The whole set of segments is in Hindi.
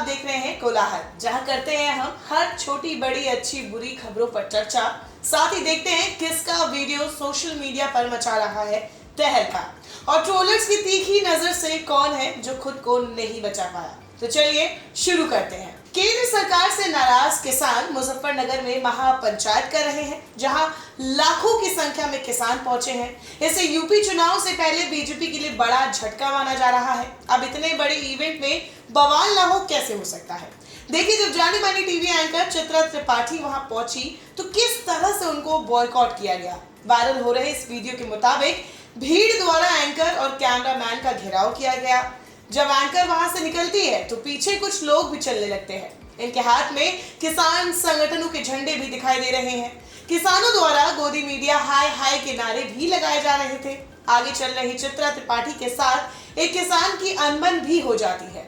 देख रहे हैं कोलाहल, जहां करते हैं हम हर छोटी बड़ी अच्छी बुरी खबरों पर चर्चा। साथ ही देखते हैं किसका वीडियो सोशल मीडिया पर मचा रहा है तहलका, और ट्रोलर्स की तीखी नजर से कौन है जो खुद को नहीं बचा पाया। तो चलिए शुरू करते हैं। केंद्र सरकार से नाराज किसान मुजफ्फरनगर में महापंचायत कर रहे हैं, जहां लाखों की संख्या में किसान पहुंचे हैं। इसे यूपी चुनाव से पहले बीजेपी के लिए बड़ा झटका माना जा रहा है। अब इतने बड़े इवेंट में बवाल ना हो कैसे हो सकता है। देखिए, जब जानी मानी टीवी एंकर चित्रा त्रिपाठी वहां पहुंची तो किस तरह से उनको बॉयकॉट किया गया। वायरल हो रहे इस वीडियो के मुताबिक भीड़ द्वारा एंकर और कैमरामैन का घेराव किया गया। जब एंकर वहां से निकलती है तो पीछे कुछ लोग भी चलने लगते हैं। इनके हाथ में किसान संगठनों के झंडे भी दिखाई दे रहे हैं। किसानों द्वारा गोदी मीडिया हाय हाय के नारे भी लगाए जा रहे थे। आगे चल रही चित्रा त्रिपाठी के साथ एक किसान की अनबन भी हो जाती है।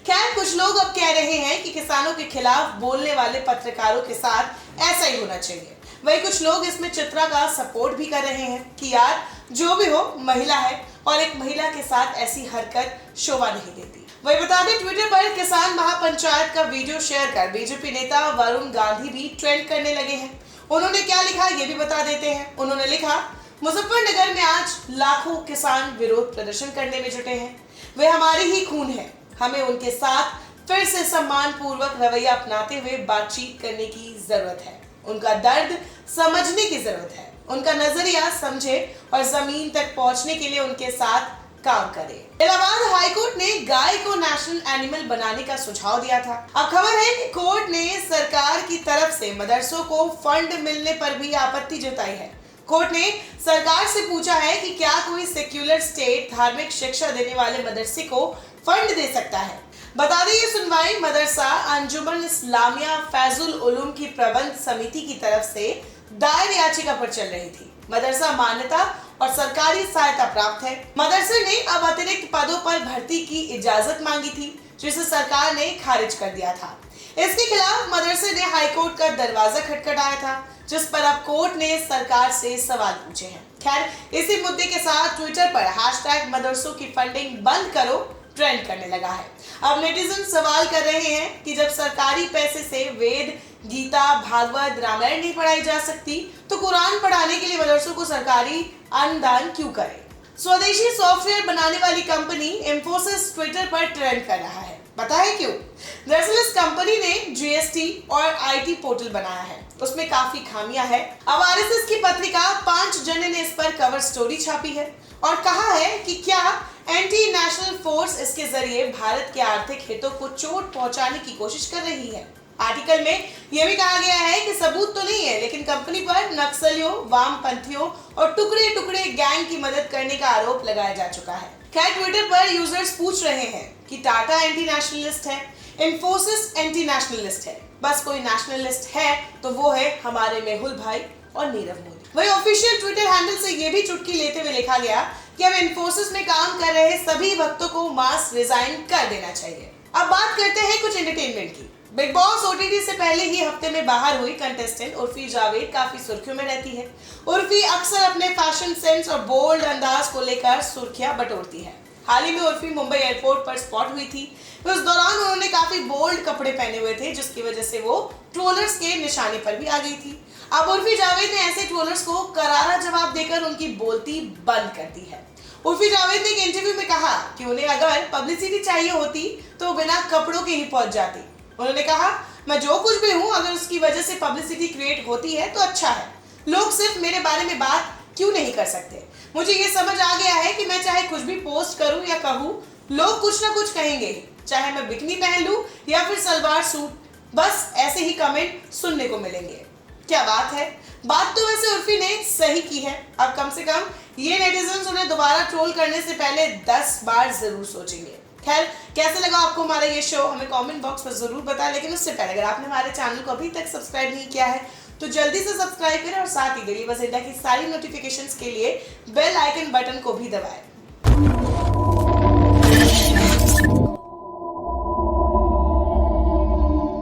खैर, कुछ लोग अब कह रहे हैं कि किसानों के खिलाफ बोलने वाले पत्रकारों के साथ ऐसा ही होना चाहिए। वही कुछ लोग इसमें चित्रा का सपोर्ट भी कर रहे हैं कि यार जो भी हो, महिला है और एक महिला के साथ ऐसी हरकत शोभा नहीं देती। वही बता दें, ट्विटर पर किसान महापंचायत का वीडियो शेयर कर बीजेपी नेता वरुण गांधी भी ट्रेंड करने लगे हैं। उन्होंने क्या लिखा ये भी बता देते हैं। उन्होंने लिखा, मुजफ्फरनगर में आज लाखों किसान विरोध प्रदर्शन करने में जुटे हैं। वे हमारी ही खून है। हमें उनके साथ फिर से सम्मान पूर्वक रवैया अपनाते हुए बातचीत करने की जरूरत है। उनका दर्द समझने की जरूरत है। उनका नजरिया समझे और जमीन तक पहुंचने के लिए उनके साथ काम करें। इलाहाबाद हाईकोर्ट ने गाय को नेशनल एनिमल बनाने का सुझाव दिया था। अब खबर है कि कोर्ट ने सरकार की तरफ से मदरसों को फंड मिलने पर भी आपत्ति जताई है। कोर्ट ने सरकार से पूछा है कि क्या कोई सेक्युलर स्टेट धार्मिक शिक्षा देने वाले मदरसे को फंड दे सकता है। बता दें, ये सुनवाई मदरसा अंजुमन इस्लामिया फैजुल उलूम की प्रबंध समिति की तरफ से दायर याचिका पर चल रही थी। मदरसा मान्यता और सरकारी सहायता प्राप्त है। मदरसे ने अब अतिरिक्त पदों पर भर्ती की इजाजत मांगी थी, जिसे सरकार ने खारिज कर दिया था। इसके खिलाफ मदरसे ने हाईकोर्ट का दरवाजा खटखटाया था, जिस पर अब कोर्ट ने सरकार से सवाल पूछे हैं। खैर, इसी मुद्दे के साथ ट्विटर पर हैशटैग मदरसों की फंडिंग बंद करो ट्रेंड करने लगा है। अब नेटिजन सवाल कर रहे हैं कि जब सरकारी पैसे से वेद, गीता, भागवत, रामायण नहीं पढ़ाई जा सकती तो कुरान पढ़ाने के लिए मदरसों को सरकारी अनुदान क्यों करे। स्वदेशी सॉफ्टवेयर बनाने वाली कंपनी इंफोसिस ट्विटर पर ट्रेंड कर रहा है। पता है क्यों? दरअसल इस कंपनी ने जीएसटी और आईटी पोर्टल बनाया है। उसमें काफी खामियां हैं। अब आरएसएस की पत्रिका 5 जन ने इस पर कवर स्टोरी छापी है और कहा है कि क्या एंटी नेशनल फोर्स इसके जरिए भारत के आर्थिक हितों को चोट पहुंचाने की कोशिश कर रही है। आर्टिकल में यह भी कहा गया है कि सबूत तो नहीं है, लेकिन कंपनी पर नक्सलियों, वामपंथियों और टुकड़े टुकड़े गैंग की मदद करने का आरोप लगाया जा चुका है। खैर, ट्विटर पर यूजर्स पूछ रहे हैं कि टाटा एंटी नेशनलिस्ट है, इंफोसिस एंटी नेशनलिस्ट है, बस कोई नेशनलिस्ट है तो वो है हमारे मेहुल भाई और नीरव मोदी। वही ऑफिशियल ट्विटर हैंडल से ये भी चुटकी लेते हुए लिखा गया कि अब इंफोसिस में काम कर रहे सभी भक्तों को मास रिजाइन कर देना चाहिए। अब बात करते हैं कुछ एंटरटेनमेंट की। बिग बॉस ओटीटी से पहले ही हफ्ते में बाहर हुई कंटेस्टेंट उर्फी जावेद काफी सुर्खियों में रहती है। उर्फी अक्सर अपने फैशन सेंस और बोल्ड अंदाज को लेकर सुर्खियां बटोरती है। हाल ही में उर्फी मुंबई एयरपोर्ट पर स्पॉट हुई थी। उस दौरान उन्होंने काफी बोल्ड कपड़े पहने हुए थे, जिसकी वजह से वो ट्रोलर्स के निशाने पर भी आ गई थी। अब उर्फी जावेद ने ऐसे ट्रोलर्स को करारा जवाब देकर उनकी बोलती बंद कर दी है। उर्फी जावेद ने एक इंटरव्यू में कहा कि उन्हें अगर पब्लिसिटी चाहिए होती तो बिना कपड़ों के ही पहुंच जाती। उन्होंने कहा, मैं जो कुछ भी हूँ, अगर उसकी वजह से पब्लिसिटी क्रिएट होती है तो अच्छा है। लोग सिर्फ मेरे बारे में बात क्यों नहीं कर सकते। मुझे ये समझ आ गया है कि मैं चाहे कुछ भी पोस्ट करूं या कहूं, लोग कुछ ना कुछ कहेंगे ही, चाहे मैं बिकनी पहन लूं या फिर सलवार सूट, बस ऐसे ही कमेंट सुनने को मिलेंगे। क्या बात है। बात तो वैसे उर्फी ने सही की है। अब कम से कम ये नेटिजन्स उन्हें दोबारा ट्रोल करने से पहले 10 बार जरूर सोचेंगे। खैर, कैसे लगा आपको हमारा ये शो, हमें कमेंट बॉक्स में जरूर बताएं। लेकिन उससे पहले अगर आपने हमारे चैनल को अभी तक सब्सक्राइब नहीं किया है तो जल्दी से सब्सक्राइब करें और साथ ही दिल्ली बस इंडिया की सारी नोटिफिकेशंस के लिए बेल आइकन बटन को भी दबाएं।